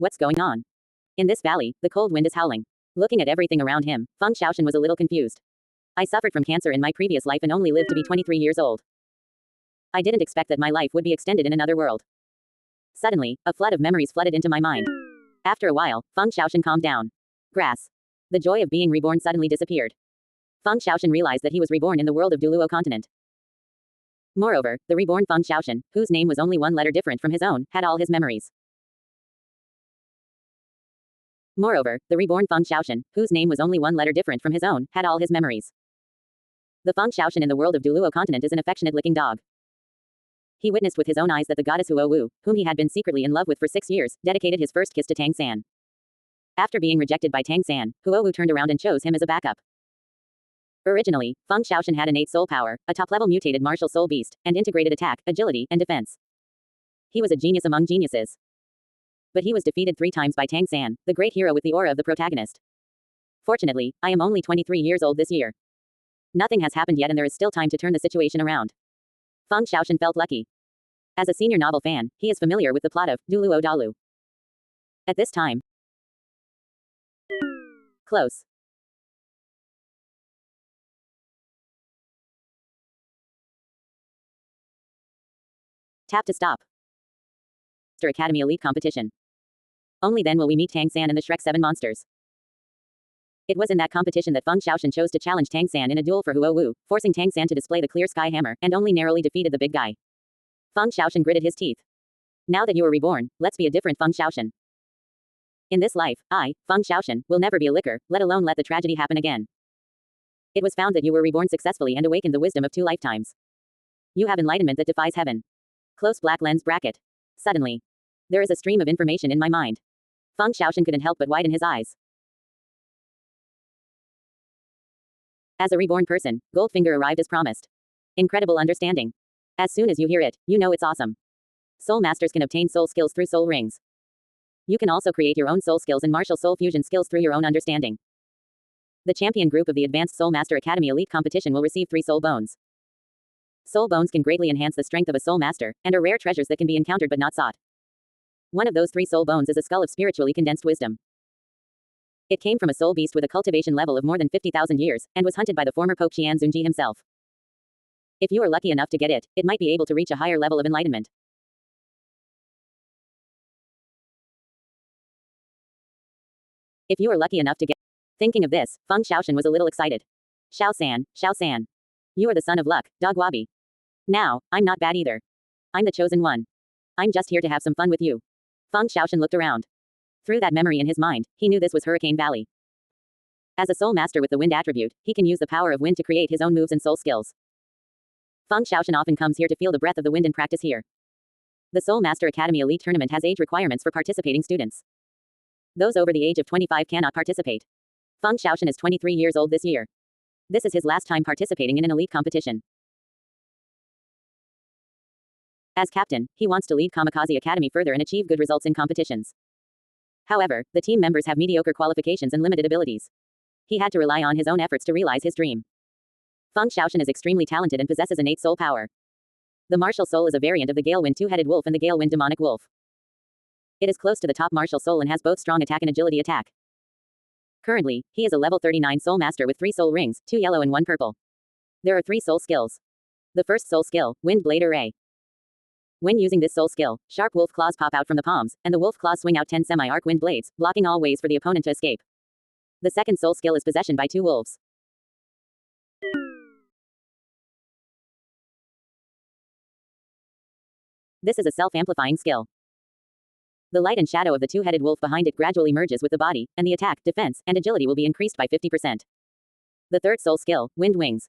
What's going on? In this valley, the cold wind is howling. Looking at everything around him, Feng Xiaoshan was a little confused. I suffered from cancer in my previous life and only lived to be 23 years old. I didn't expect that my life would be extended in another world. Suddenly, a flood of memories flooded into my mind. After a while, Feng Xiaoshan calmed down. Grass. The joy of being reborn suddenly disappeared. Feng Xiaoshan realized that he was reborn in the world of Douluo continent. Moreover, the reborn Feng Xiaoshan, whose name was only one letter different from his own, had all his memories. Moreover, the reborn Feng Xiaoshan, whose name was only one letter different from his own, had all his memories. The Feng Xiaoshan in the world of Douluo continent is an affectionate licking dog. He witnessed with his own eyes that the goddess Huo, whom he had been secretly in love with for 6 years, dedicated his first kiss to Tang San. After being rejected by Tang San, Huo turned around and chose him as a backup. Originally, Feng Xiaoshan had innate soul power, a top-level mutated martial soul beast, and integrated attack, agility, and defense. He was a genius among geniuses. But he was defeated 3 times by Tang San, the great hero with the aura of the protagonist. Fortunately, I am only 23 years old this year. Nothing has happened yet and there is still time to turn the situation around. Feng Xiaoshan felt lucky. As a senior novel fan, he is familiar with the plot of Douluo. At this time, close. Tap to stop. Monster Academy Elite Competition. Only then will we meet Tang San and the Shrek 7 monsters. It was in that competition that Feng Xiaoshan chose to challenge Tang San in a duel for Huo, forcing Tang San to display the clear sky hammer, and only narrowly defeated the big guy. Feng Xiaoshan gritted his teeth. Now that you are reborn, let's be a different Feng Xiaoshan. In this life, I, Feng Xiaoshan, will never be a licker, let alone let the tragedy happen again. It was found that you were reborn successfully and awakened the wisdom of 2 lifetimes. You have enlightenment that defies heaven. Close black lens bracket. Suddenly, there is a stream of information in my mind. Feng Xiaoshan couldn't help but widen his eyes. As a reborn person, Goldfinger arrived as promised. Incredible understanding. As soon as you hear it, you know it's awesome. Soul Masters can obtain soul skills through soul rings. You can also create your own soul skills and martial soul fusion skills through your own understanding. The champion group of the Advanced Soul Master Academy Elite Competition will receive 3 soul bones. Soul bones can greatly enhance the strength of a soul master, and are rare treasures that can be encountered but not sought. One of those 3 soul bones is a skull of spiritually condensed wisdom. It came from a soul beast with a cultivation level of more than 50,000 years, and was hunted by the former Pope Qian Zunji himself. If you are lucky enough to get it, it might be able to reach a higher level of enlightenment. If you are lucky enough to get... Thinking of this, Feng Xiaoshan was a little excited. Xiao-san. You are the son of luck, Dog Wabi. Now, I'm not bad either. I'm the chosen one. I'm just here to have some fun with you. Feng Xiaoshan looked around. Through that memory in his mind, he knew this was Hurricane Valley. As a soul master with the wind attribute, he can use the power of wind to create his own moves and soul skills. Feng Xiaoshan often comes here to feel the breath of the wind and practice here. The Soul Master Academy Elite Tournament has age requirements for participating students. Those over the age of 25 cannot participate. Feng Xiaoshan is 23 years old this year. This is his last time participating in an elite competition. As captain, he wants to lead Kamikaze Academy further and achieve good results in competitions. However, the team members have mediocre qualifications and limited abilities. He had to rely on his own efforts to realize his dream. Feng Xiaoshan is extremely talented and possesses innate soul power. The martial soul is a variant of the Galewind 2-headed wolf and the Galewind demonic wolf. It is close to the top martial soul and has both strong attack and agility attack. Currently, he is a level 39 soul master with 3 soul rings, 2 yellow and 1 purple. There are 3 soul skills. The first soul skill, Wind Blade Array. When using this soul skill, sharp wolf claws pop out from the palms, and the wolf claws swing out 10 semi-arc wind blades, blocking all ways for the opponent to escape. The second soul skill is Possession by 2 wolves. This is a self-amplifying skill. The light and shadow of the 2-headed wolf behind it gradually merges with the body, and the attack, defense, and agility will be increased by 50%. The third soul skill, Wind Wings.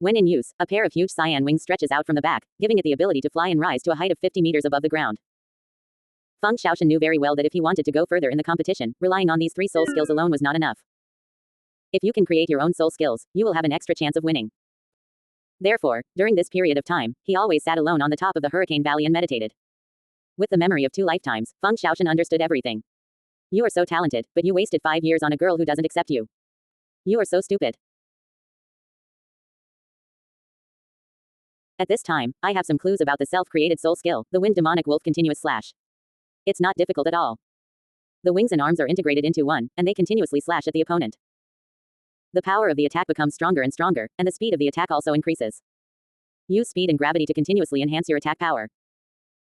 When in use, a pair of huge cyan wings stretches out from the back, giving it the ability to fly and rise to a height of 50 meters above the ground. Feng Xiaoshan knew very well that if he wanted to go further in the competition, relying on these 3 soul skills alone was not enough. If you can create your own soul skills, you will have an extra chance of winning. Therefore, during this period of time, he always sat alone on the top of the Hurricane Valley and meditated. With the memory of 2 lifetimes, Feng Xiaoshan understood everything. You are so talented, but you wasted 5 years on a girl who doesn't accept you. You are so stupid. At this time, I have some clues about the self-created soul skill, the Wind Demonic Wolf Continuous Slash. It's not difficult at all. The wings and arms are integrated into one, and they continuously slash at the opponent. The power of the attack becomes stronger and stronger, and the speed of the attack also increases. Use speed and gravity to continuously enhance your attack power.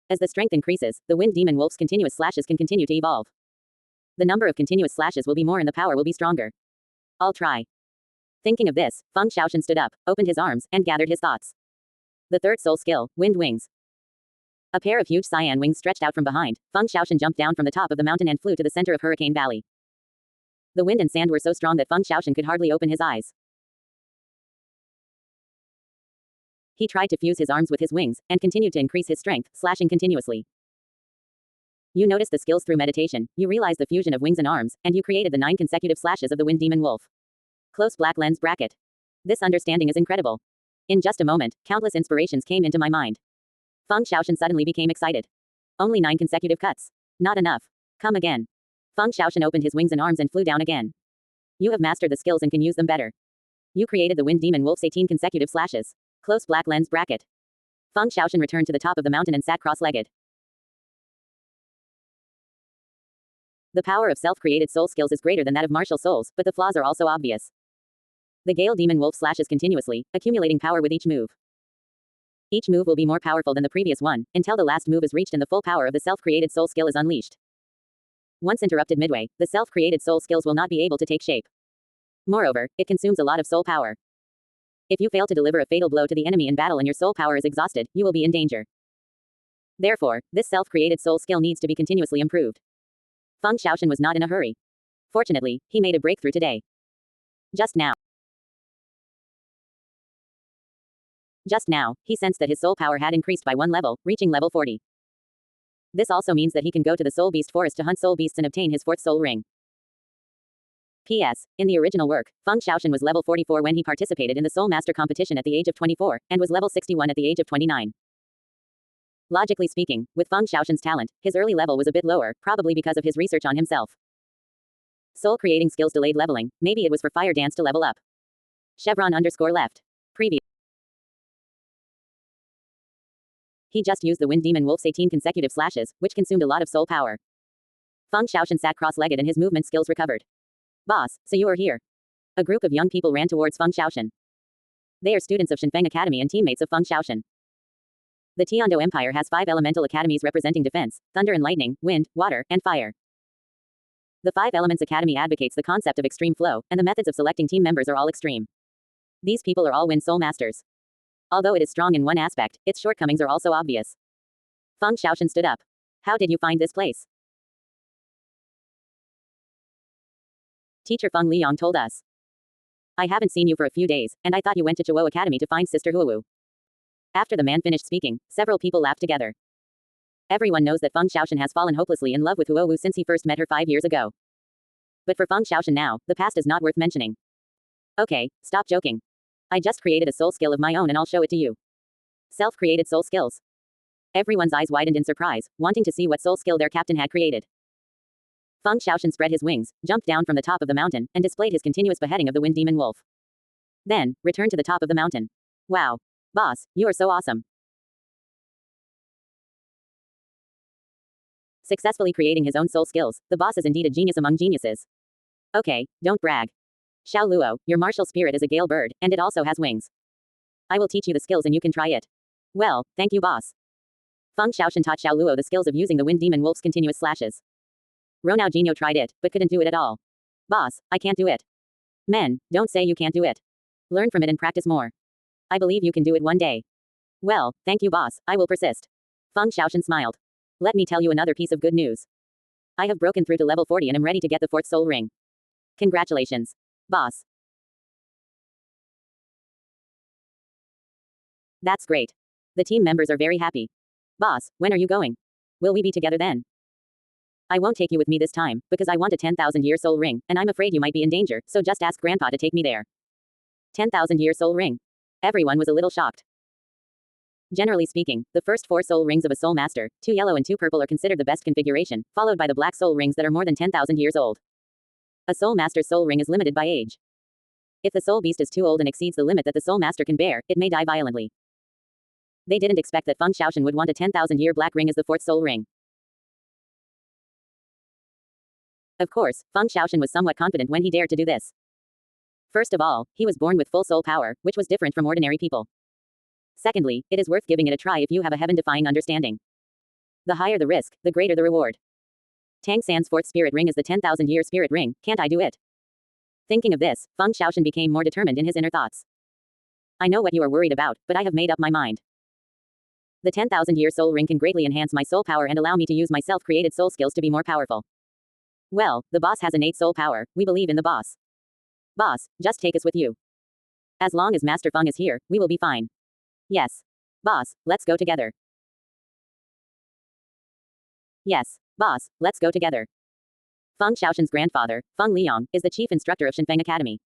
As the strength increases, the Wind Demon Wolf's continuous slashes can continue to evolve. The number of continuous slashes will be more and the power will be stronger. I'll try. Thinking of this, Feng Xiaoshan stood up, opened his arms, and gathered his thoughts. The third soul skill, Wind Wings. A pair of huge cyan wings stretched out from behind. Feng Xiaoshan jumped down from the top of the mountain and flew to the center of Hurricane Valley. The wind and sand were so strong that Feng Xiaoshan could hardly open his eyes. He tried to fuse his arms with his wings, and continued to increase his strength, slashing continuously. You noticed the skills through meditation, you realized the fusion of wings and arms, and you created the 9 consecutive slashes of the Wind Demon Wolf. Close black lens bracket. This understanding is incredible. In just a moment, countless inspirations came into my mind. Feng Xiaoshan suddenly became excited. Only 9 consecutive cuts. Not enough. Come again. Feng Xiaoshan opened his wings and arms and flew down again. You have mastered the skills and can use them better. You created the Wind Demon Wolf's 18 consecutive slashes. Close black lens bracket. Feng Xiaoshan returned to the top of the mountain and sat cross-legged. The power of self-created soul skills is greater than that of martial souls, but the flaws are also obvious. The Gale Demon Wolf slashes continuously, accumulating power with each move. Each move will be more powerful than the previous one, until the last move is reached and the full power of the self-created soul skill is unleashed. Once interrupted midway, the self-created soul skills will not be able to take shape. Moreover, it consumes a lot of soul power. If you fail to deliver a fatal blow to the enemy in battle and your soul power is exhausted, you will be in danger. Therefore, this self-created soul skill needs to be continuously improved. Feng Xiaoshan was not in a hurry. Fortunately, he made a breakthrough today. Just now, he sensed that his soul power had increased by 1 level, reaching level 40. This also means that he can go to the Soul Beast Forest to hunt soul beasts and obtain his 4th soul ring. P.S. In the original work, Feng Xiaoshan was level 44 when he participated in the Soul Master competition at the age of 24, and was level 61 at the age of 29. Logically speaking, with Feng Xiaoshan's talent, his early level was a bit lower, probably because of his research on himself. Soul creating skills delayed leveling, maybe it was for Fire Dance to level up. Chevron_left. Previous. He just used the Wind Demon Wolf's 18 consecutive slashes, which consumed a lot of soul power. Feng Xiaoshan sat cross-legged and his movement skills recovered. Boss, so you are here. A group of young people ran towards Feng Xiaoshan. They are students of Shenfeng Academy and teammates of Feng Xiaoshan. The Tiando Empire has 5 elemental academies representing defense, thunder and lightning, wind, water, and fire. The 5 Elements Academy advocates the concept of extreme flow, and the methods of selecting team members are all extreme. These people are all Wind Soul Masters. Although it is strong in one aspect, its shortcomings are also obvious. Feng Xiaoshan stood up. How did you find this place? Teacher Feng Liang told us. I haven't seen you for a few days, and I thought you went to Chuo Academy to find Sister Huowu. After the man finished speaking, several people laughed together. Everyone knows that Feng Xiaoshan has fallen hopelessly in love with Huowu since he first met her 5 years ago. But for Feng Xiaoshan now, the past is not worth mentioning. Okay, stop joking. I just created a soul skill of my own and I'll show it to you. Self-created soul skills. Everyone's eyes widened in surprise, wanting to see what soul skill their captain had created. Feng Xiaoshan spread his wings, jumped down from the top of the mountain, and displayed his continuous beheading of the Wind Demon Wolf. Then, returned to the top of the mountain. Wow. Boss, you are so awesome. Successfully creating his own soul skills, the boss is indeed a genius among geniuses. Okay, don't brag. Xiao Luo, your martial spirit is a gale bird, and it also has wings. I will teach you the skills and you can try it. Well, thank you boss. Feng Xiaoshan taught Xiao Luo the skills of using the Wind Demon Wolf's continuous slashes. Ronao Jinyo tried it, but couldn't do it at all. Boss, I can't do it. Men, don't say you can't do it. Learn from it and practice more. I believe you can do it one day. Well, thank you boss, I will persist. Feng Xiaoshan smiled. Let me tell you another piece of good news. I have broken through to level 40 and am ready to get the 4th soul ring. Congratulations. Boss. That's great. The team members are very happy. Boss, when are you going? Will we be together then? I won't take you with me this time, because I want a 10,000-year soul ring, and I'm afraid you might be in danger, so just ask Grandpa to take me there. 10,000-year soul ring. Everyone was a little shocked. Generally speaking, the first 4 soul rings of a soul master, 2 yellow and 2 purple are considered the best configuration, followed by the black soul rings that are more than 10,000 years old. A soul master's soul ring is limited by age. If the soul beast is too old and exceeds the limit that the soul master can bear, it may die violently. They didn't expect that Feng Xiaoshan would want a 10,000-year black ring as the 4th soul ring. Of course, Feng Xiaoshan was somewhat confident when he dared to do this. First of all, he was born with full soul power, which was different from ordinary people. Secondly, it is worth giving it a try if you have a heaven-defying understanding. The higher the risk, the greater the reward. Tang San's fourth spirit ring is the 10,000-year spirit ring, can't I do it? Thinking of this, Feng Xiaoshan became more determined in his inner thoughts. I know what you are worried about, but I have made up my mind. The 10,000-year soul ring can greatly enhance my soul power and allow me to use my self-created soul skills to be more powerful. Well, the boss has innate soul power, we believe in the boss. Boss, just take us with you. As long as Master Feng is here, we will be fine. Yes. Boss, let's go together. Yes. Boss, let's go together. Feng Xiaoshan's grandfather, Feng Liang, is the chief instructor of Shenfeng Academy.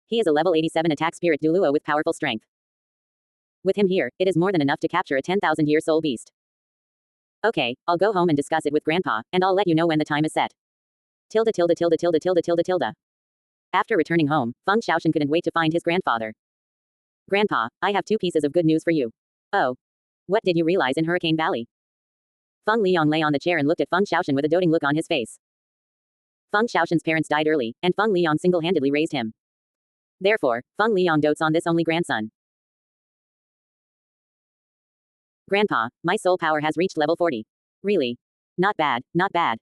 He is a level 87 attack spirit Douluo with powerful strength. With him here, it is more than enough to capture a 10,000-year soul beast. Okay, I'll go home and discuss it with Grandpa, and I'll let you know when the time is set. Tilde tilde tilde tilde tilde tilde tilde. After returning home, Feng Xiaoshan couldn't wait to find his grandfather. Grandpa, I have two pieces of good news for you. Oh. What did you realize in Hurricane Valley? Feng Liang lay on the chair and looked at Feng Xiaoshan with a doting look on his face. Feng Xiaoshan's parents died early, and Feng Liang single-handedly raised him. Therefore, Feng Liang dotes on this only grandson. Grandpa, my soul power has reached level 40. Really? Not bad, not bad.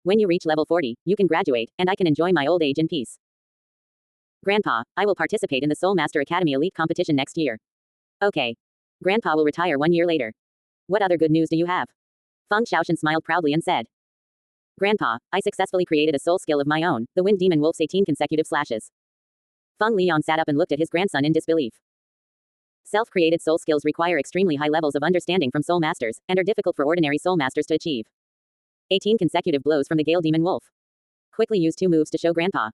When you reach level 40, you can graduate, and I can enjoy my old age in peace. Grandpa, I will participate in the Soul Master Academy Elite competition next year. Okay. Grandpa will retire 1 year later. What other good news do you have? Feng Xiaoshan smiled proudly and said. Grandpa, I successfully created a soul skill of my own, the Wind Demon Wolf's 18 consecutive slashes. Feng Liang sat up and looked at his grandson in disbelief. Self-created soul skills require extremely high levels of understanding from soul masters, and are difficult for ordinary soul masters to achieve. 18 consecutive blows from the Gale Demon Wolf. Quickly use 2 moves to show Grandpa.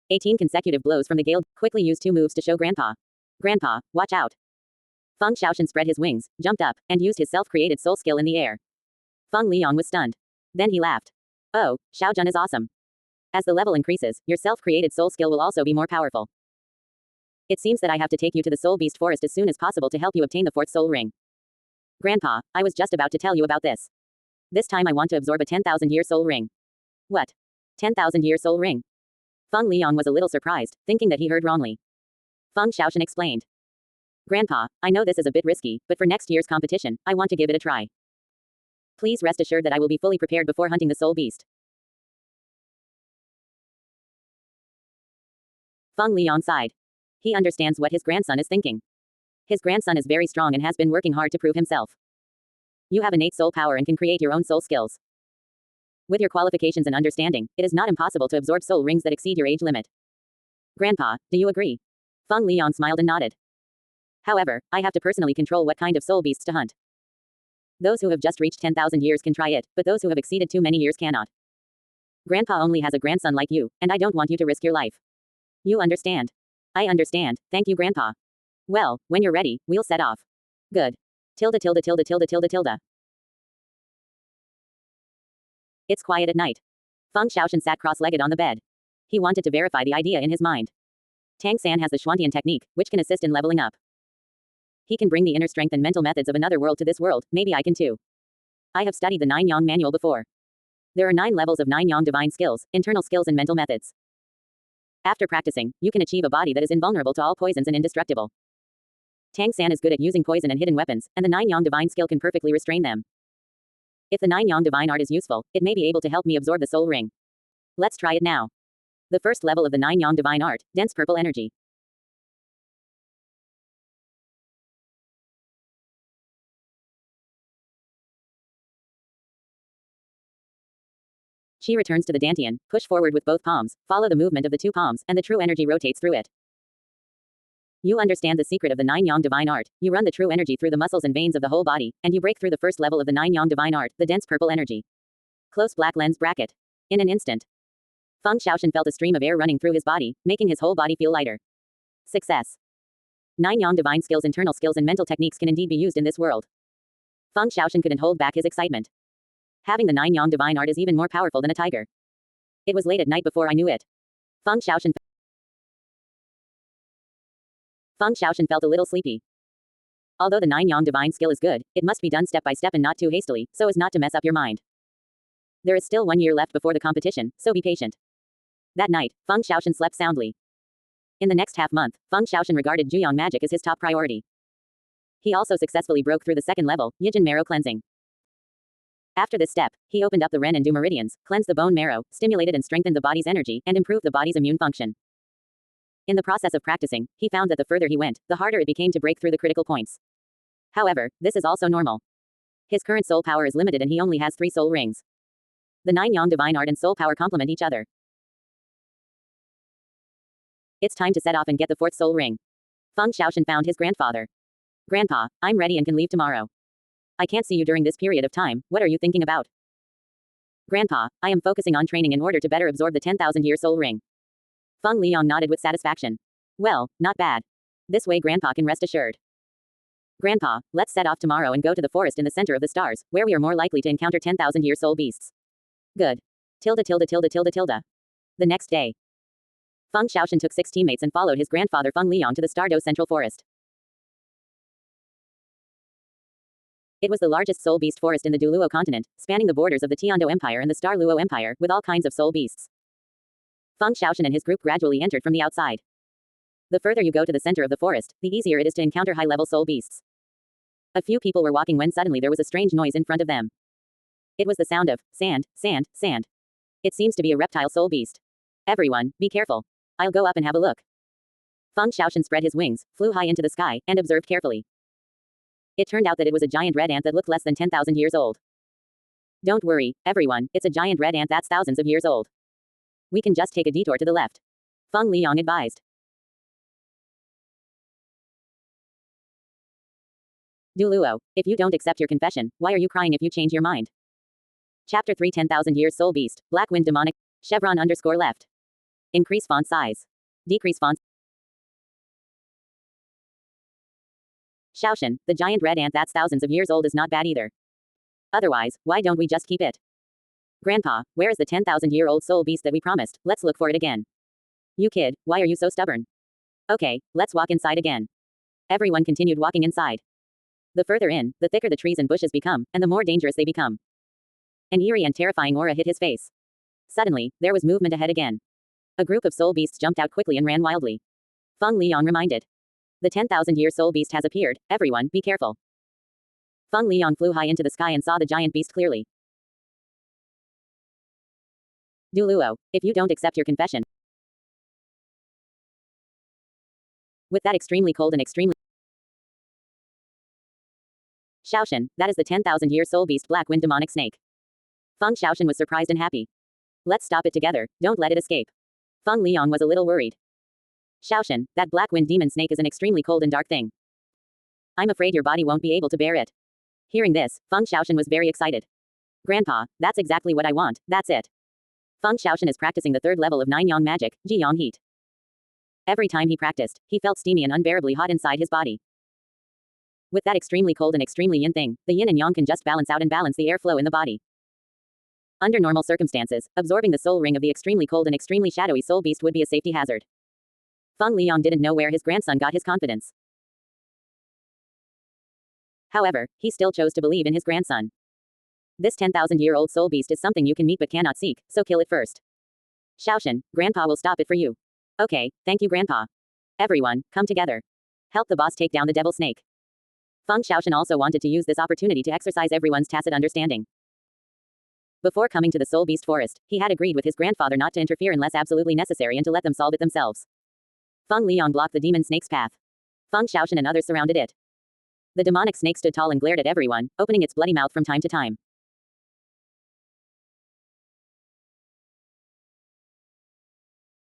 18 consecutive blows from the Gale. Quickly use 2 moves to show Grandpa. Grandpa, watch out. Feng Xiaoshan spread his wings, jumped up, and used his self-created soul skill in the air. Feng Liang was stunned. Then he laughed. Oh, Xiaojun is awesome. As the level increases, your self-created soul skill will also be more powerful. It seems that I have to take you to the Soul Beast Forest as soon as possible to help you obtain the 4th soul ring. Grandpa, I was just about to tell you about this. This time I want to absorb a 10,000-year soul ring. What? 10,000-year soul ring? Feng Liang was a little surprised, thinking that he heard wrongly. Feng Xiaoshan explained. Grandpa, I know this is a bit risky, but for next year's competition, I want to give it a try. Please rest assured that I will be fully prepared before hunting the soul beast. Feng Liang sighed. He understands what his grandson is thinking. His grandson is very strong and has been working hard to prove himself. You have innate soul power and can create your own soul skills. With your qualifications and understanding, it is not impossible to absorb soul rings that exceed your age limit. Grandpa, do you agree? Feng Liang smiled and nodded. However, I have to personally control what kind of soul beasts to hunt. Those who have just reached 10,000 years can try it, but those who have exceeded too many years cannot. Grandpa only has a grandson like you, and I don't want you to risk your life. You understand? I understand, thank you Grandpa. Well, when you're ready, we'll set off. Good. Tilde tilde tilde tilde tilde tilde. It's quiet at night. Feng Xiaoshan sat cross-legged on the bed. He wanted to verify the idea in his mind. Tang San has the Xuantian technique, which can assist in leveling up. He can bring the inner strength and mental methods of another world to this world, maybe I can too. I have studied the 9 Yang manual before. There are 9 levels of 9 Yang divine skills, internal skills and mental methods. After practicing, you can achieve a body that is invulnerable to all poisons and indestructible. Tang San is good at using poison and hidden weapons, and the 9 Yang divine skill can perfectly restrain them. If the 9 Yang divine art is useful, it may be able to help me absorb the soul ring. Let's try it now. The first level of the 9 Yang divine art, dense purple energy. She returns to the dantian, push forward with both palms, follow the movement of the 2 palms, and the true energy rotates through it. You understand the secret of the 9 Yang divine art, you run the true energy through the muscles and veins of the whole body, and you break through the first level of the 9 Yang divine art, the dense purple energy. Close black lens bracket. In an instant, Feng Xiaoshan felt a stream of air running through his body, making his whole body feel lighter. Success. 9 Yang divine skills, internal skills and mental techniques can indeed be used in this world. Feng Xiaoshan couldn't hold back his excitement. Having the 9 Yang divine art is even more powerful than a tiger. It was late at night before I knew it. Feng Xiaoshan felt a little sleepy. Although the 9 Yang divine skill is good, it must be done step by step and not too hastily, so as not to mess up your mind. There is still 1 year left before the competition, so be patient. That night, Feng Xiaoshan slept soundly. In the next half-month, Feng Xiaoshan regarded Juyong magic as his top priority. He also successfully broke through the second level, Yijin marrow cleansing. After this step, he opened up the Ren and Du meridians, cleansed the bone marrow, stimulated and strengthened the body's energy, and improved the body's immune function. In the process of practicing, he found that the further he went, the harder it became to break through the critical points. However, this is also normal. His current soul power is limited and he only has 3 soul rings. The 9 yang divine art and soul power complement each other. It's time to set off and get the 4th soul ring. Feng Xiaoshan found his grandfather. Grandpa, I'm ready and can leave tomorrow. I can't see you during this period of time, what are you thinking about? Grandpa, I am focusing on training in order to better absorb the 10,000-year soul ring. Feng Liang nodded with satisfaction. Well, not bad. This way Grandpa can rest assured. Grandpa, let's set off tomorrow and go to the forest in the center of the stars, where we are more likely to encounter 10,000-year soul beasts. Good. Tilde. The next day. Feng Xiaoshan took 6 teammates and followed his grandfather Feng Liang to the Stardo Central Forest. It was the largest soul beast forest in the Douluo continent, spanning the borders of the Tiando Empire and the Star Luo Empire, with all kinds of soul beasts. Feng Xiaoshan and his group gradually entered from the outside. The further you go to the center of the forest, the easier it is to encounter high-level soul beasts. A few people were walking when suddenly there was a strange noise in front of them. It was the sound of sand. It seems to be a reptile soul beast. Everyone, be careful. I'll go up and have a look. Feng Xiaoshan spread his wings, flew high into the sky, and observed carefully. It turned out that it was a giant red ant that looked less than 10,000 years old. Don't worry, everyone, it's a giant red ant that's thousands of years old. We can just take a detour to the left. Feng Liang advised. Douluo, if you don't accept your confession, why are you crying if you change your mind? Chapter 3 10,000 Years Soul Beast, Black Wind Demonic, chevron _left. Increase font size. Decrease font. Xiaoshan, the giant red ant that's thousands of years old is not bad either. Otherwise, why don't we just keep it? Grandpa, where is the 10,000-year-old soul beast that we promised? Let's look for it again. You kid, why are you so stubborn? Okay, let's walk inside again. Everyone continued walking inside. The further in, the thicker the trees and bushes become, and the more dangerous they become. An eerie and terrifying aura hit his face. Suddenly, there was movement ahead again. A group of soul beasts jumped out quickly and ran wildly. Feng Liang reminded. The 10,000-year soul beast has appeared, everyone, be careful. Feng Liang flew high into the sky and saw the giant beast clearly. Douluo, if you don't accept your confession. With that extremely cold and extremely Xiaoshan, that is the 10,000-year soul beast Black Wind Demonic Snake. Feng Xiaoshan was surprised and happy. Let's stop it together, don't let it escape. Feng Liang was a little worried. Xiaoshan, that Black Wind Demon Snake is an extremely cold and dark thing. I'm afraid your body won't be able to bear it. Hearing this, Feng Xiaoshan was very excited. Grandpa, that's exactly what I want, that's it. Feng Xiaoshan is practicing the 3rd level of 9 yang magic, Ji Yang heat. Every time he practiced, he felt steamy and unbearably hot inside his body. With that extremely cold and extremely yin thing, the yin and yang can just balance out and balance the airflow in the body. Under normal circumstances, absorbing the soul ring of the extremely cold and extremely shadowy soul beast would be a safety hazard. Feng Liang didn't know where his grandson got his confidence. However, he still chose to believe in his grandson. This 10,000-year-old soul beast is something you can meet but cannot seek, so kill it first. Xiaoshan, Grandpa will stop it for you. Okay, thank you Grandpa. Everyone, come together. Help the boss take down the devil snake. Feng Xiaoshan also wanted to use this opportunity to exercise everyone's tacit understanding. Before coming to the soul beast forest, he had agreed with his grandfather not to interfere unless absolutely necessary and to let them solve it themselves. Feng Liang blocked the demon snake's path. Feng Xiaoshan and others surrounded it. The demonic snake stood tall and glared at everyone, opening its bloody mouth from time to time.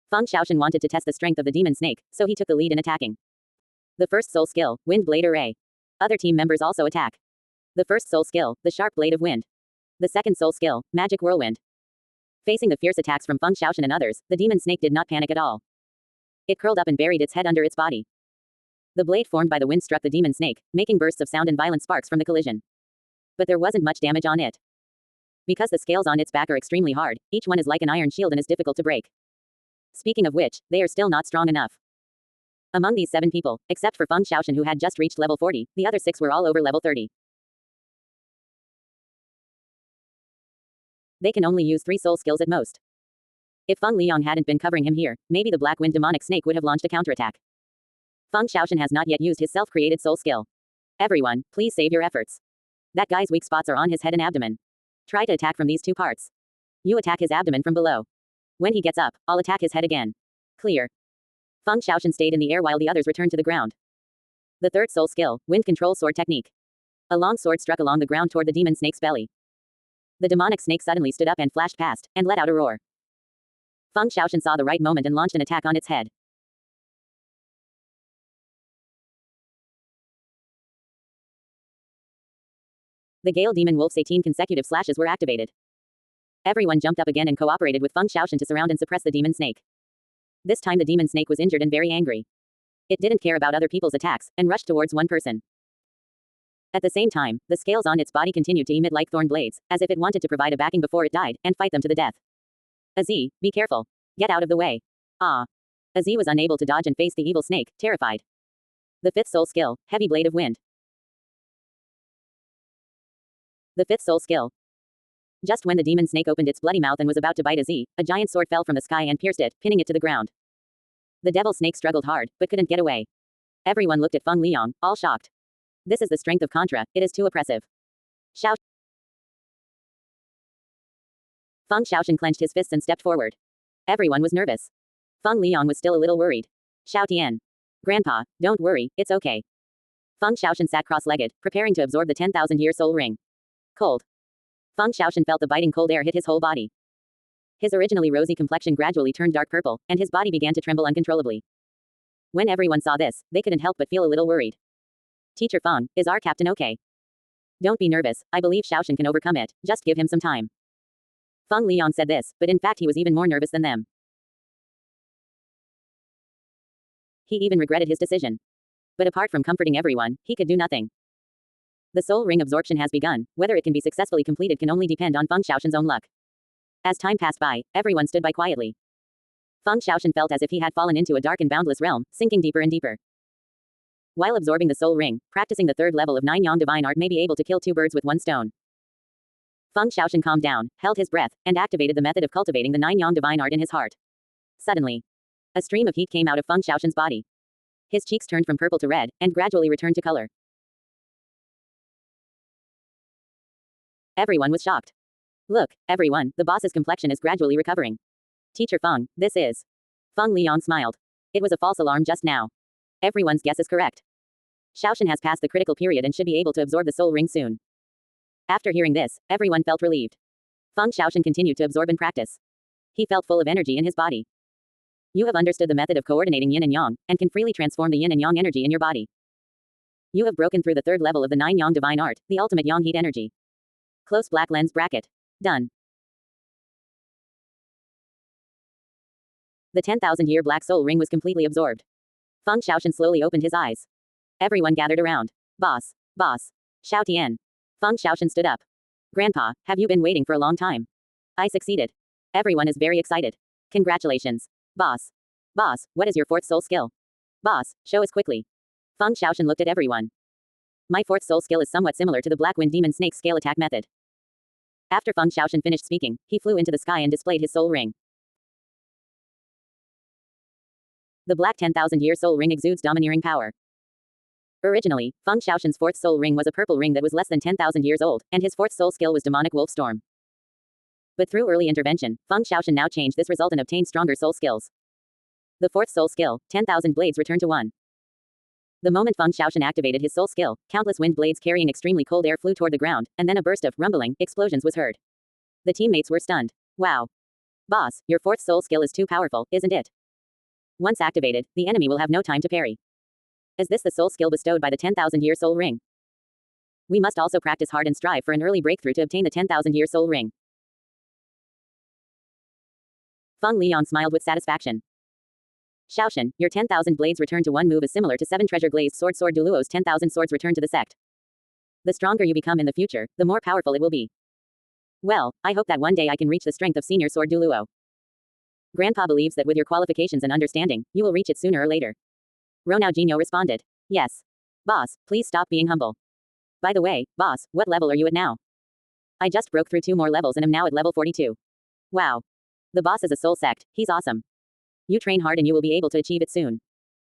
Feng Xiaoshan wanted to test the strength of the demon snake, so he took the lead in attacking. The first soul skill, Wind Blade Array. Other team members also attack. The first soul skill, the Sharp Blade of Wind. The second soul skill, Magic Whirlwind. Facing the fierce attacks from Feng Xiaoshan and others, the demon snake did not panic at all. It curled up and buried its head under its body. The blade formed by the wind struck the demon snake, making bursts of sound and violent sparks from the collision. But there wasn't much damage on it. Because the scales on its back are extremely hard, each one is like an iron shield and is difficult to break. Speaking of which, they are still not strong enough. Among these 7 people, except for Feng Xiaoshan who had just reached level 40, the other 6 were all over level 30. They can only use 3 soul skills at most. If Feng Liang hadn't been covering him here, maybe the Black Wind demonic snake would have launched a counterattack. Feng Xiaoshan has not yet used his self-created soul skill. Everyone, please save your efforts. That guy's weak spots are on his head and abdomen. Try to attack from these 2 parts. You attack his abdomen from below. When he gets up, I'll attack his head again. Clear. Feng Xiaoshan stayed in the air while the others returned to the ground. The 3rd soul skill, wind control sword technique. A long sword struck along the ground toward the demon snake's belly. The demonic snake suddenly stood up and flashed past, and let out a roar. Feng Xiaoshan saw the right moment and launched an attack on its head. The Gale Demon Wolf's 18 consecutive slashes were activated. Everyone jumped up again and cooperated with Feng Xiaoshan to surround and suppress the demon snake. This time the demon snake was injured and very angry. It didn't care about other people's attacks, and rushed towards one person. At the same time, the scales on its body continued to emit like thorn blades, as if it wanted to provide a backing before it died, and fight them to the death. Aziz, be careful. Get out of the way. Ah. Aziz was unable to dodge and face the evil snake, terrified. The 5th soul skill, heavy blade of wind. The 5th soul skill. Just when the demon snake opened its bloody mouth and was about to bite Aziz, a giant sword fell from the sky and pierced it, pinning it to the ground. The devil snake struggled hard, but couldn't get away. Everyone looked at Feng Liang, all shocked. This is the strength of Contra, it is too oppressive. Feng Xiaoshan clenched his fists and stepped forward. Everyone was nervous. Feng Liang was still a little worried. Xiao Tian. Grandpa, don't worry, it's okay. Feng Xiaoshan sat cross-legged, preparing to absorb the 10,000-year soul ring. Cold. Feng Xiaoshan felt the biting cold air hit his whole body. His originally rosy complexion gradually turned dark purple, and his body began to tremble uncontrollably. When everyone saw this, they couldn't help but feel a little worried. Teacher Feng, is our captain okay? Don't be nervous, I believe Xiaoshan can overcome it, just give him some time. Feng Liang said this, but in fact he was even more nervous than them. He even regretted his decision. But apart from comforting everyone, he could do nothing. The soul ring absorption has begun, whether it can be successfully completed can only depend on Feng Xiaoshan's own luck. As time passed by, everyone stood by quietly. Feng Xiaoshan felt as if he had fallen into a dark and boundless realm, sinking deeper and deeper. While absorbing the soul ring, practicing the 3rd level of 9 Yang divine art may be able to kill 2 birds with 1 stone. Feng Xiaoshan calmed down, held his breath, and activated the method of cultivating the 9 Yang divine art in his heart. Suddenly, a stream of heat came out of Feng Xiaoshan's body. His cheeks turned from purple to red, and gradually returned to color. Everyone was shocked. Look, everyone, the boss's complexion is gradually recovering. Teacher Feng, this is. Feng Liang smiled. It was a false alarm just now. Everyone's guess is correct. Xiaoshan has passed the critical period and should be able to absorb the soul ring soon. After hearing this, everyone felt relieved. Feng Xiaoshan continued to absorb and practice. He felt full of energy in his body. You have understood the method of coordinating yin and yang, and can freely transform the yin and yang energy in your body. You have broken through the 3rd level of the 9 Yang divine art, the ultimate yang heat energy. Close black lens bracket. Done. The 10,000-year black soul ring was completely absorbed. Feng Xiaoshan slowly opened his eyes. Everyone gathered around. Boss. Boss. Xiao Tian. Feng Xiaoshan stood up. Grandpa, have you been waiting for a long time? I succeeded. Everyone is very excited. Congratulations. Boss. Boss, what is your 4th soul skill? Boss, show us quickly. Feng Xiaoshan looked at everyone. My 4th soul skill is somewhat similar to the Black Wind Demon Snake scale attack method. After Feng Xiaoshan finished speaking, he flew into the sky and displayed his soul ring. The black 10,000-year soul ring exudes domineering power. Originally, Feng Xiaoshan's 4th soul ring was a purple ring that was less than 10,000 years old, and his 4th soul skill was Demonic Wolf Storm. But through early intervention, Feng Xiaoshan now changed this result and obtained stronger soul skills. The 4th soul skill, 10,000 blades returned to 1. The moment Feng Xiaoshan activated his soul skill, countless wind blades carrying extremely cold air flew toward the ground, and then a burst of rumbling explosions was heard. The teammates were stunned. Wow. Boss, your 4th soul skill is too powerful, isn't it? Once activated, the enemy will have no time to parry. Is this the soul skill bestowed by the 10,000-year soul ring? We must also practice hard and strive for an early breakthrough to obtain the 10,000-year soul ring. Feng Liang smiled with satisfaction. Xiaoshan, your 10,000 blades return to 1 move is similar to 7 treasure glazed sword Douluo's 10,000 swords return to the sect. The stronger you become in the future, the more powerful it will be. Well, I hope that one day I can reach the strength of senior sword Douluo. Grandpa believes that with your qualifications and understanding, you will reach it sooner or later. Ronao Jinyo responded. Yes. Boss, please stop being humble. By the way, boss, what level are you at now? I just broke through 2 more levels and am now at level 42. Wow. The boss is a soul sect, he's awesome. You train hard and you will be able to achieve it soon.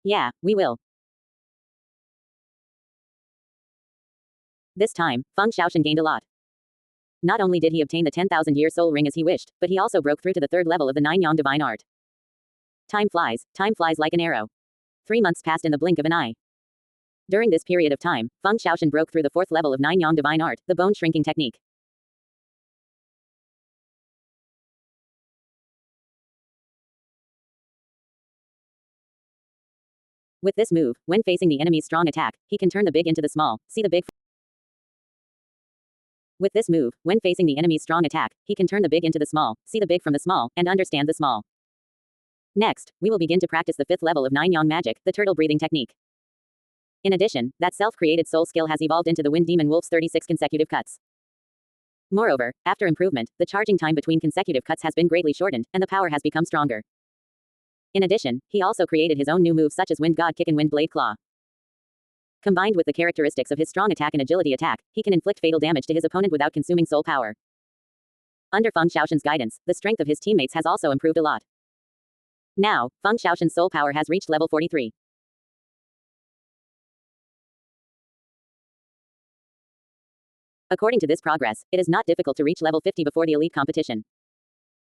Yeah, we will. This time, Feng Xiaoshan gained a lot. Not only did he obtain the 10,000-year soul ring as he wished, but he also broke through to the 3rd level of the 9 Yang divine art. Time flies like an arrow. 3 months passed in the blink of an eye. During this period of time, Feng Xiaoshan broke through the 4th level of 9 Yang divine art, the bone shrinking technique. With this move, when facing the enemy's strong attack, he can turn the big into the small, see the big. With this move, when facing the enemy's strong attack, he can turn the big into the small, see the big from the small, and understand the small. Next, we will begin to practice the 5th level of 9 Yang magic, the turtle breathing technique. In addition, that self-created soul skill has evolved into the Wind Demon Wolf's 36 consecutive cuts. Moreover, after improvement, the charging time between consecutive cuts has been greatly shortened, and the power has become stronger. In addition, he also created his own new moves such as Wind God Kick and Wind Blade Claw. Combined with the characteristics of his strong attack and agility attack, he can inflict fatal damage to his opponent without consuming soul power. Under Feng Xiaoshan's guidance, the strength of his teammates has also improved a lot. Now, Feng Xiaoshan's soul power has reached level 43. According to this progress, it is not difficult to reach level 50 before the elite competition.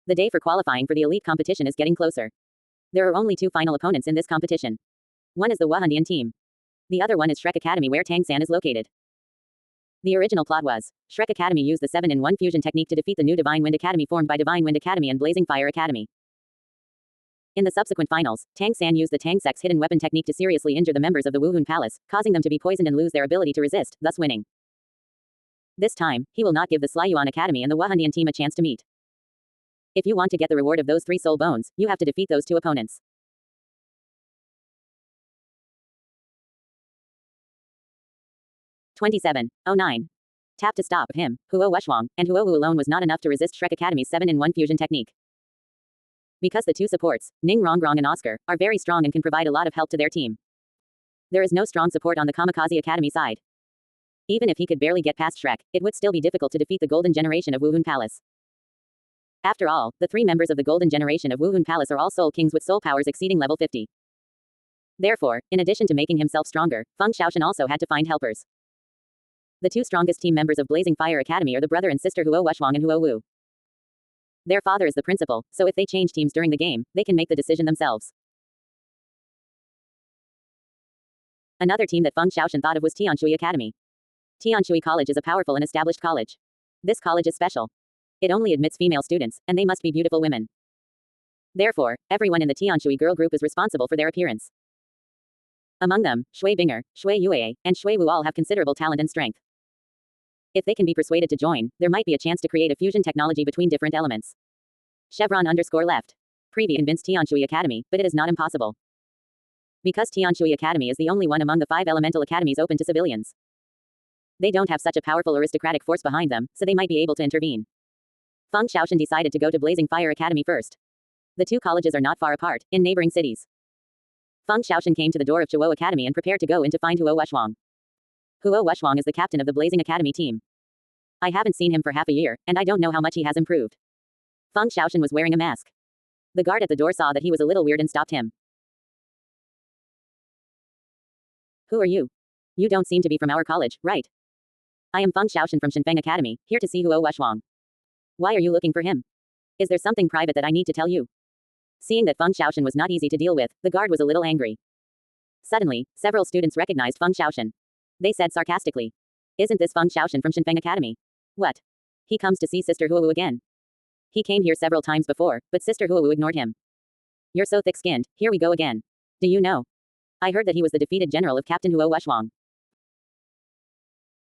The day for qualifying for the elite competition is getting closer. There are only 2 final opponents in this competition. One is the Wahundian team. The other one is Shrek Academy where Tang San is located. The original plot was, Shrek Academy used the 7-in-1 fusion technique to defeat the new Divine Wind Academy formed by Divine Wind Academy and Blazing Fire Academy. In the subsequent finals, Tang San used the Tang Sec's hidden weapon technique to seriously injure the members of the Wuhun Palace, causing them to be poisoned and lose their ability to resist, thus winning. This time, he will not give the Slyuan Academy and the Wahundian team a chance to meet. If you want to get the reward of those 3 soul bones, you have to defeat those 2 opponents. (27:09) Tap to stop him. Huo Wushwang and Huo Wu alone was not enough to resist Shrek Academy's 7-in-1 fusion technique. Because the 2 supports, Ning Rongrong and Oscar, are very strong and can provide a lot of help to their team. There is no strong support on the Kamikaze Academy side. Even if he could barely get past Shrek, it would still be difficult to defeat the Golden Generation of Wuhun Palace. After all, the 3 members of the Golden Generation of Wuhun Palace are all soul kings with soul powers exceeding level 50. Therefore, in addition to making himself stronger, Feng Xiaoshan also had to find helpers. The 2 strongest team members of Blazing Fire Academy are the brother and sister Huo Wushwang and Huo Wu. Their father is the principal, so if they change teams during the game, they can make the decision themselves. Another team that Feng Xiaoshan thought of was Tianshui Academy. Tianshui College is a powerful and established college. This college is special. It only admits female students, and they must be beautiful women. Therefore, everyone in the Tianshui girl group is responsible for their appearance. Among them, Shui Binger, Shui Yue, and Shui Wu all have considerable talent and strength. If they can be persuaded to join, there might be a chance to create a fusion technology between different elements. Chevron_left. Preview convinced Tianshui Academy, but it is not impossible. Because Tianshui Academy is the only one among the 5 elemental academies open to civilians. They don't have such a powerful aristocratic force behind them, so they might be able to intervene. Feng Xiaoshan decided to go to Blazing Fire Academy first. The 2 colleges are not far apart, in neighboring cities. Feng Xiaoshan came to the door of Chuo Academy and prepared to go in to find Huo Wushwang. Huo Wushwang is the captain of the Blazing Academy team. I haven't seen him for half a year, and I don't know how much he has improved. Feng Xiaoshan was wearing a mask. The guard at the door saw that he was a little weird and stopped him. Who are you? You don't seem to be from our college, right? I am Feng Xiaoshan from Shenfeng Academy, here to see Huo Wushwang. Why are you looking for him? Is there something private that I need to tell you? Seeing that Feng Xiaoshan was not easy to deal with, the guard was a little angry. Suddenly, several students recognized Feng Xiaoshan. They said sarcastically, "Isn't this Feng Xiaoshan from Shenfeng Academy? What? He comes to see Sister Huo Wu again. He came here several times before, but Sister Huo Wu ignored him. You're so thick-skinned, here we go again. Do you know? I heard that he was the defeated general of Captain Huo Wushwang.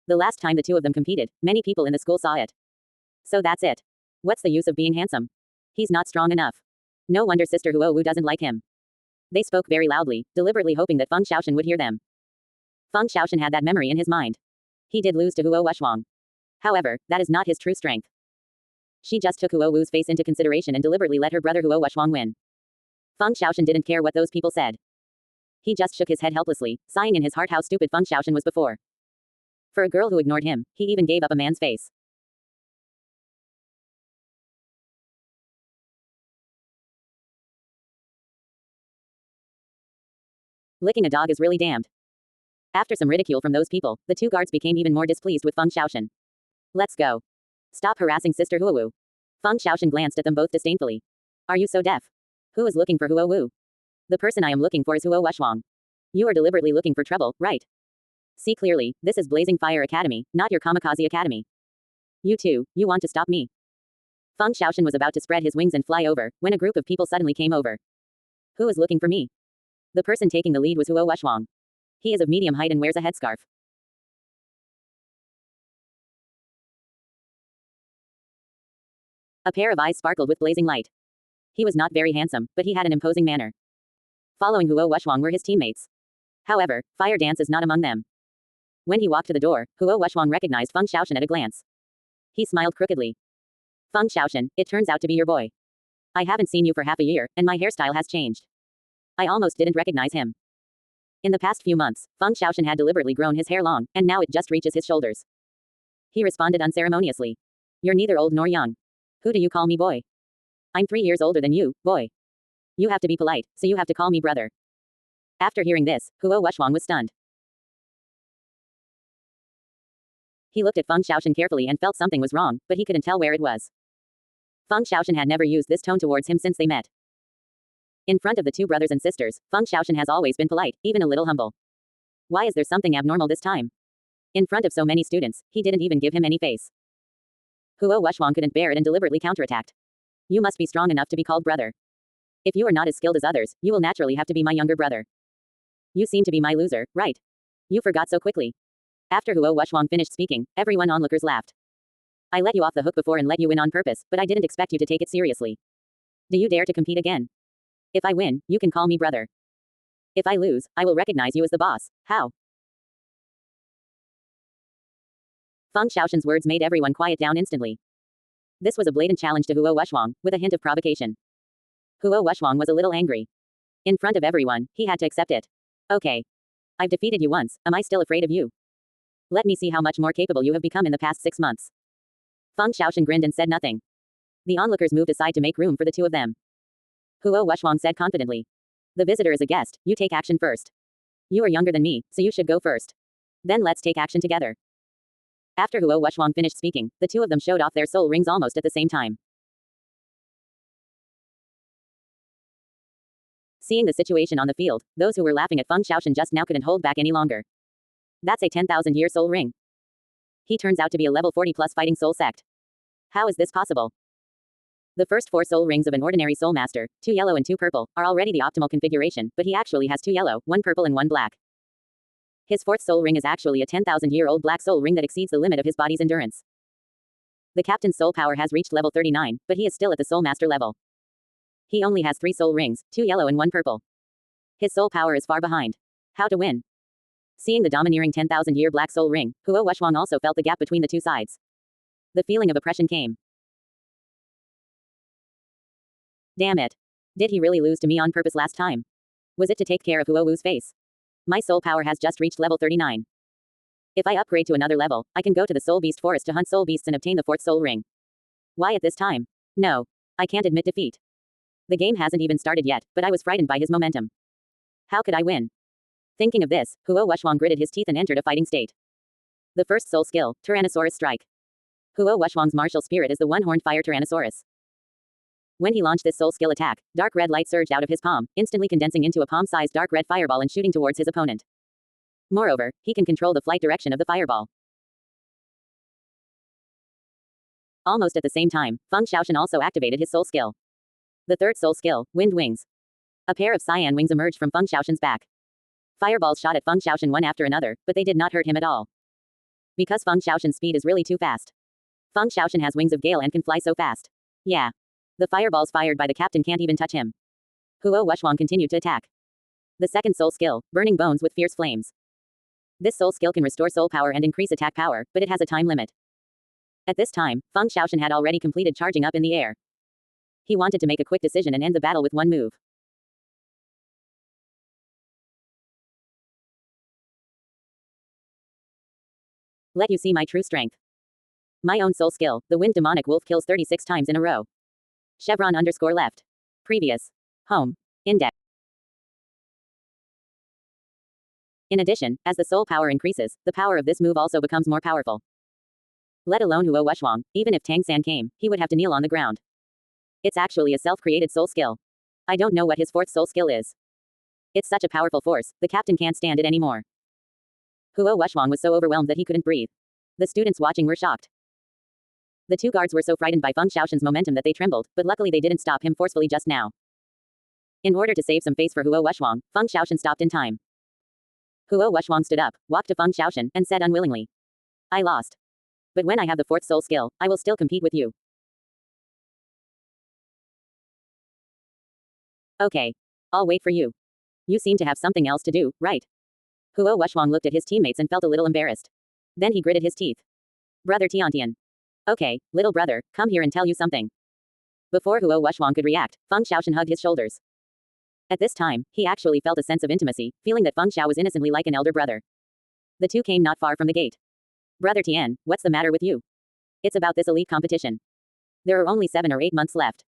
The last time the 2 of them competed, many people in the school saw it. So that's it. What's the use of being handsome? He's not strong enough. No wonder Sister Huo Wu doesn't like him." They spoke very loudly, deliberately hoping that Feng Xiaoshan would hear them. Feng Xiaoshan had that memory in his mind. He did lose to Huo Wushwang. However, that is not his true strength. She just took Huo Wu's face into consideration and deliberately let her brother Huo Wushwang win. Feng Xiaoshan didn't care what those people said. He just shook his head helplessly, sighing in his heart how stupid Feng Xiaoshan was before. For a girl who ignored him, he even gave up a man's face. Licking a dog is really damned. After some ridicule from those people, the two guards became even more displeased with Feng Xiaoshan. Let's go. Stop harassing Sister Huowu. Feng Xiaoshan glanced at them both disdainfully. Are you so deaf? Who is looking for Huowu? The person I am looking for is Huo Wushwang. You are deliberately looking for trouble, right? See clearly, this is Blazing Fire Academy, not your Kamikaze Academy. You two, you want to stop me? Feng Xiaoshan was about to spread his wings and fly over, when a group of people suddenly came over. Who is looking for me? The person taking the lead was Huo Wushwang. He is of medium height and wears a headscarf. A pair of eyes sparkled with blazing light. He was not very handsome, but he had an imposing manner. Following Huo Wushwang were his teammates. However, fire dance is not among them. When he walked to the door, Huo Wushwang recognized Feng Xiaoshan at a glance. He smiled crookedly. Feng Xiaoshan, it turns out to be your boy. I haven't seen you for half a year, and my hairstyle has changed. I almost didn't recognize him. In the past few months, Feng Xiaoshan had deliberately grown his hair long, and now it just reaches his shoulders. He responded unceremoniously. You're neither old nor young. Who do you call me boy? I'm 3 years older than you, boy. You have to be polite, so you have to call me brother. After hearing this, Huo Wushwang was stunned. He looked at Feng Xiaoshan carefully and felt something was wrong, but he couldn't tell where it was. Feng Xiaoshan had never used this tone towards him since they met. In front of the two brothers and sisters, Feng Xiaoshan has always been polite, even a little humble. Why is there something abnormal this time? In front of so many students, he didn't even give him any face. Huo Wushwang couldn't bear it and deliberately counterattacked. You must be strong enough to be called brother. If you are not as skilled as others, you will naturally have to be my younger brother. You seem to be my loser, right? You forgot so quickly. After Huo Wushwang finished speaking, everyone onlookers laughed. I let you off the hook before and let you win on purpose, but I didn't expect you to take it seriously. Do you dare to compete again? If I win, you can call me brother. If I lose, I will recognize you as the boss. How? Feng Xiaoshan's words made everyone quiet down instantly. This was a blatant challenge to Huo Wushwang, with a hint of provocation. Huo Wushwang was a little angry. In front of everyone, he had to accept it. Okay. I've defeated you once, am I still afraid of you? Let me see how much more capable you have become in the past 6 months. Feng Xiaoshan grinned and said nothing. The onlookers moved aside to make room for the two of them. Huo Wushwang said confidently. The visitor is a guest, you take action first. You are younger than me, so you should go first. Then let's take action together. After Huo Wushwang finished speaking, the two of them showed off their soul rings almost at the same time. Seeing the situation on the field, those who were laughing at Feng Xiaoshan just now couldn't hold back any longer. That's a 10,000-year soul ring. He turns out to be a level 40 plus fighting soul sect. How is this possible? The first 4 soul rings of an ordinary soul master, 2 yellow and 2 purple, are already the optimal configuration, but he actually has 2 yellow, 1 purple and 1 black. His 4th soul ring is actually a 10,000-year-old black soul ring that exceeds the limit of his body's endurance. The captain's soul power has reached level 39, but he is still at the soul master level. He only has 3 soul rings, 2 yellow and 1 purple. His soul power is far behind. How to win? Seeing the domineering 10,000-year black soul ring, Huo Wushwang also felt the gap between the two sides. The feeling of oppression came. Damn it. Did he really lose to me on purpose last time? Was it to take care of Huowu's face? My soul power has just reached level 39. If I upgrade to another level, I can go to the Soul Beast Forest to hunt soul beasts and obtain the 4th soul ring. Why at this time? No. I can't admit defeat. The game hasn't even started yet, but I was frightened by his momentum. How could I win? Thinking of this, Huo Wushwang gritted his teeth and entered a fighting state. The first soul skill, Tyrannosaurus Strike. Huo Wushwang's martial spirit is the one-horned fire Tyrannosaurus. When he launched this soul skill attack, dark red light surged out of his palm, instantly condensing into a palm-sized dark red fireball and shooting towards his opponent. Moreover, he can control the flight direction of the fireball. Almost at the same time, Feng Xiaoshan also activated his soul skill. The third soul skill, Wind Wings. A pair of cyan wings emerged from Feng Xiaoshan's back. Fireballs shot at Feng Xiaoshan one after another, but they did not hurt him at all. Because Feng Xiaoshan's speed is really too fast. Feng Xiaoshan has wings of gale and can fly so fast. Yeah. The fireballs fired by the captain can't even touch him. Huo Wushwang continued to attack. The second soul skill, Burning Bones with Fierce Flames. This soul skill can restore soul power and increase attack power, but it has a time limit. At this time, Feng Xiaoshan had already completed charging up in the air. He wanted to make a quick decision and end the battle with one move. Let you see my true strength. My own soul skill, the Wind Demonic Wolf kills 36 times in a row. Chevron_left. Previous. Home. Index. In addition, as the soul power increases, the power of this move also becomes more powerful. Let alone Huo Wushwang, even if Tang San came, he would have to kneel on the ground. It's actually a self-created soul skill. I don't know what his fourth soul skill is. It's such a powerful force, the captain can't stand it anymore. Huo Wushwang was so overwhelmed that he couldn't breathe. The students watching were shocked. The two guards were so frightened by Feng Xiaoshan's momentum that they trembled, but luckily they didn't stop him forcefully just now. In order to save some face for Huo Wushwang, Feng Xiaoshan stopped in time. Huo Wushwang stood up, walked to Feng Xiaoshan, and said unwillingly, I lost. But when I have the fourth soul skill, I will still compete with you. Okay. I'll wait for you. You seem to have something else to do, right? Huo Wushwang looked at his teammates and felt a little embarrassed. Then he gritted his teeth. Brother Tiantian. Okay, little brother, come here and tell you something. Before Huo Wushwang could react, Feng Xiaoshan hugged his shoulders. At this time, he actually felt a sense of intimacy, feeling that Feng Xiao was innocently like an elder brother. The two came not far from the gate. Brother Tian, what's the matter with you? It's about this elite competition. There are only 7 or 8 months left.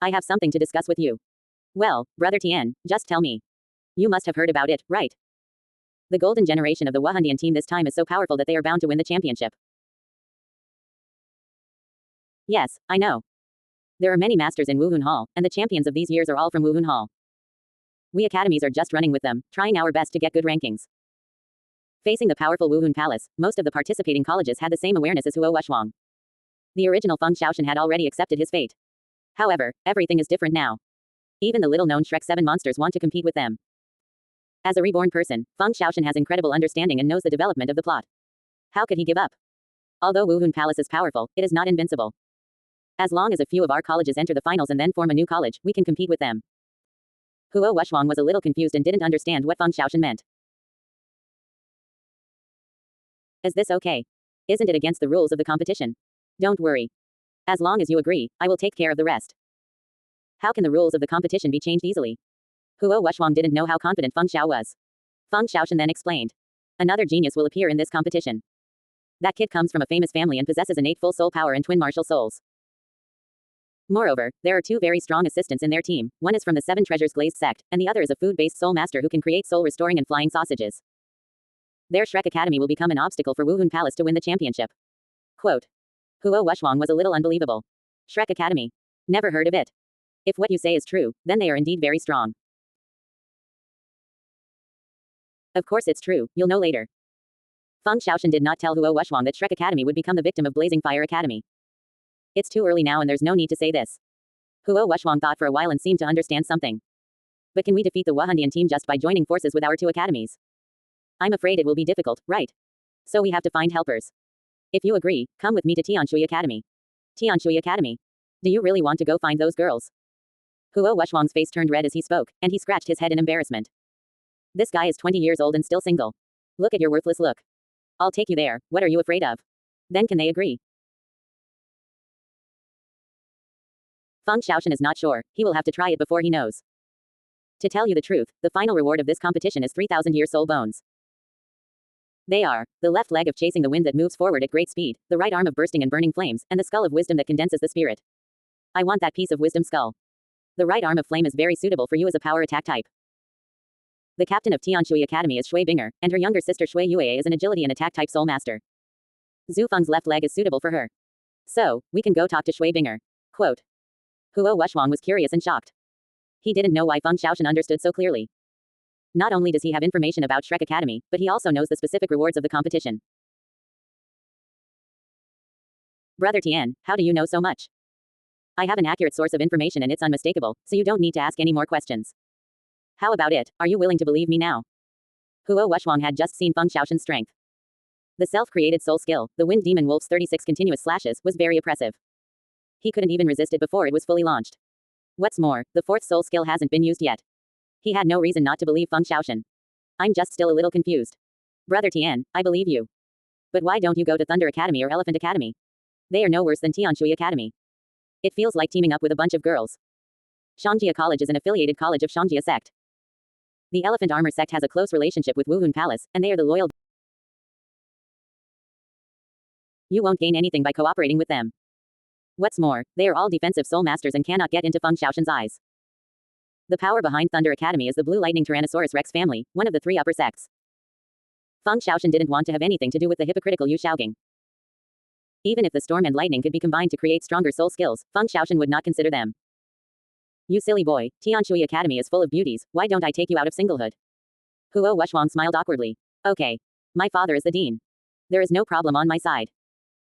I have something to discuss with you. Well, Brother Tian, just tell me. You must have heard about it, right? The golden generation of the Wuhandian team this time is so powerful that they are bound to win the championship. Yes, I know. There are many masters in Wuhun Hall, and the champions of these years are all from Wuhun Hall. We academies are just running with them, trying our best to get good rankings. Facing the powerful Wuhun Palace, most of the participating colleges had the same awareness as Huo Wushwang. The original Feng Xiaoshan had already accepted his fate. However, everything is different now. Even the little-known Shrek 7 monsters want to compete with them. As a reborn person, Feng Xiaoshan has incredible understanding and knows the development of the plot. How could he give up? Although Wuhun Palace is powerful, it is not invincible. As long as a few of our colleges enter the finals and then form a new college, we can compete with them. Huo Wushwang was a little confused and didn't understand what Feng Xiaoshan meant. Is this okay? Isn't it against the rules of the competition? Don't worry. As long as you agree, I will take care of the rest. How can the rules of the competition be changed easily? Huo Wushwang didn't know how confident Feng Xiao was. Feng Xiaoshan then explained. Another genius will appear in this competition. That kid comes from a famous family and possesses innate full soul power and twin martial souls. Moreover, there are 2 very strong assistants in their team. One is from the 7 Treasures Glazed sect, and the other is a food-based soul master who can create soul-restoring and flying sausages. Their Shrek Academy will become an obstacle for Wuhun Palace to win the championship. Quote. Huo Wushwang was a little unbelievable. Shrek Academy. Never heard of it. If what you say is true, then they are indeed very strong. Of course it's true, you'll know later. Feng Xiaoshan did not tell Huo Wushwang that Shrek Academy would become the victim of Blazing Fire Academy. It's too early now and there's no need to say this. Huo Wushwang thought for a while and seemed to understand something. But can we defeat the Wuhandian team just by joining forces with our 2 academies? I'm afraid it will be difficult, right? So we have to find helpers. If you agree, come with me to Tianshui Academy. Tianshui Academy. Do you really want to go find those girls? Huo Wushwang's face turned red as he spoke, and he scratched his head in embarrassment. This guy is 20 years old and still single. Look at your worthless look. I'll take you there, what are you afraid of? Then can they agree? Feng Xiaoshan is not sure, he will have to try it before he knows. To tell you the truth, the final reward of this competition is 3,000-year soul bones. They are the left leg of chasing the wind that moves forward at great speed, the right arm of bursting and burning flames, and the skull of wisdom that condenses the spirit. I want that piece of wisdom skull. The right arm of flame is very suitable for you as a power attack type. The captain of Tianshui Academy is Shui Binger, and her younger sister Shui Yue is an agility and attack type soul master. Zhu Feng's left leg is suitable for her. So, we can go talk to Shui Binger. Quote. Huo Wushwang was curious and shocked. He didn't know why Feng Xiaoshan understood so clearly. Not only does he have information about Shrek Academy, but he also knows the specific rewards of the competition. Brother Tian, how do you know so much? I have an accurate source of information and it's unmistakable, so you don't need to ask any more questions. How about it, are you willing to believe me now? Huo Wushwang had just seen Feng Xiaoshan's strength. The self-created soul skill, the Wind Demon Wolf's 36 continuous slashes, was very oppressive. He couldn't even resist it before it was fully launched. What's more, the 4th soul skill hasn't been used yet. He had no reason not to believe Feng Xiaoshan. I'm just still a little confused. Brother Tian, I believe you. But why don't you go to Thunder Academy or Elephant Academy? They are no worse than Tianshui Academy. It feels like teaming up with a bunch of girls. Shangjia College is an affiliated college of Shangjia sect. The Elephant Armor sect has a close relationship with Wuhun Palace, and they are the loyal. You won't gain anything by cooperating with them. What's more, they are all defensive soul masters and cannot get into Feng Xiaoshan's eyes. The power behind Thunder Academy is the Blue Lightning Tyrannosaurus Rex family, one of the 3 upper sects. Feng Xiaoshan didn't want to have anything to do with the hypocritical Yu Xiaogang. Even if the storm and lightning could be combined to create stronger soul skills, Feng Xiaoshan would not consider them. You silly boy, Tianshui Academy is full of beauties, why don't I take you out of singlehood? Huo Wushwang smiled awkwardly. Okay. My father is the dean. There is no problem on my side.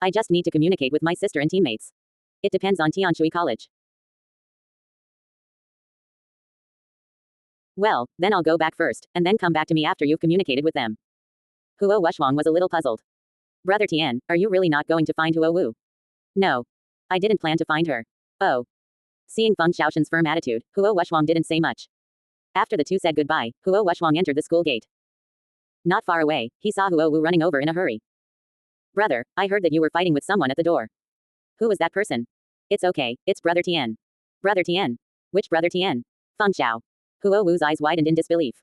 I just need to communicate with my sister and teammates. It depends on Tianshui College. Well, then I'll go back first, and then come back to me after you've communicated with them. Huo Wushwang was a little puzzled. Brother Tian, are you really not going to find Huo Wu? No. I didn't plan to find her. Oh. Seeing Feng Xiaoshan's firm attitude, Huo Wushwang didn't say much. After the two said goodbye, Huo Wushwang entered the school gate. Not far away, he saw Huo Wu running over in a hurry. Brother, I heard that you were fighting with someone at the door. Who was that person? It's okay, it's Brother Tian. Brother Tian? Which Brother Tian? Feng Xiao. Huo Wu's eyes widened in disbelief.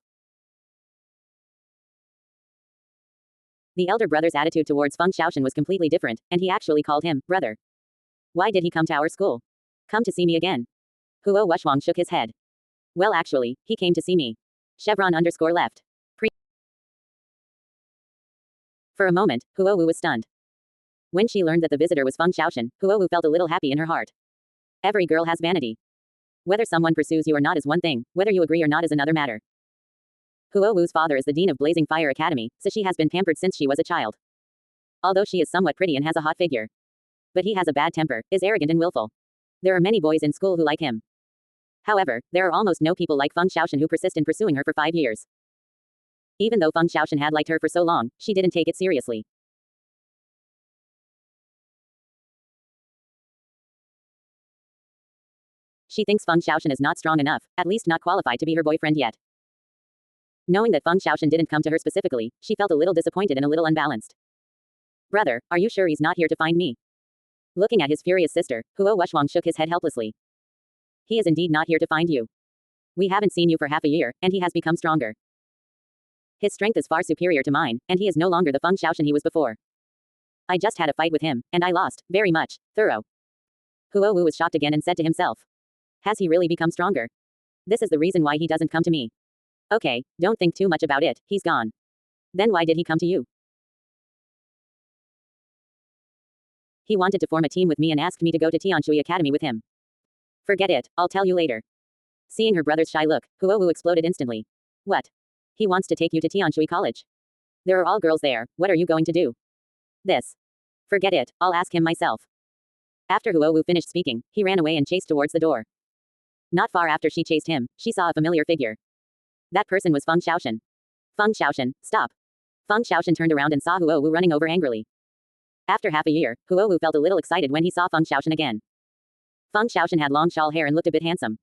The elder brother's attitude towards Feng Xiaoshan was completely different, and he actually called him brother. Why did he come to our school? Come to see me again. Huo Wushwang shook his head. Well, actually, he came to see me. Chevron_left. For a moment, Huo Wu was stunned. When she learned that the visitor was Feng Xiaoshan, Huo Wu felt a little happy in her heart. Every girl has vanity. Whether someone pursues you or not is one thing, whether you agree or not is another matter. Huo Wu's father is the dean of Blazing Fire Academy, so she has been pampered since she was a child. Although she is somewhat pretty and has a hot figure. But he has a bad temper, is arrogant and willful. There are many boys in school who like him. However, there are almost no people like Feng Xiaoshan who persist in pursuing her for 5 years. Even though Feng Xiaoshan had liked her for so long, she didn't take it seriously. She thinks Feng Xiaoshan is not strong enough, at least not qualified to be her boyfriend yet. Knowing that Feng Xiaoshan didn't come to her specifically, she felt a little disappointed and a little unbalanced. Brother, are you sure he's not here to find me? Looking at his furious sister, Huo Wushwang shook his head helplessly. He is indeed not here to find you. We haven't seen you for half a year, and he has become stronger. His strength is far superior to mine, and he is no longer the Feng Xiaoshan he was before. I just had a fight with him, and I lost, very much, thorough. Huo Wu was shocked again and said to himself. Has he really become stronger? This is the reason why he doesn't come to me. Okay, don't think too much about it, he's gone. Then why did he come to you? He wanted to form a team with me and asked me to go to Tianshui Academy with him. Forget it, I'll tell you later. Seeing her brother's shy look, Huo Wu exploded instantly. What? He wants to take you to Tianshui College. There are all girls there, what are you going to do? This. Forget it, I'll ask him myself. After Huo Wu finished speaking, he ran away and chased towards the door. Not far after she chased him, she saw a familiar figure. That person was Feng Xiaoshan. Feng Xiaoshan, stop. Feng Xiaoshan turned around and saw Huo Wu running over angrily. After half a year, Huo Wu felt a little excited when he saw Feng Xiaoshan again. Feng Xiaoshan had long shawl hair and looked a bit handsome.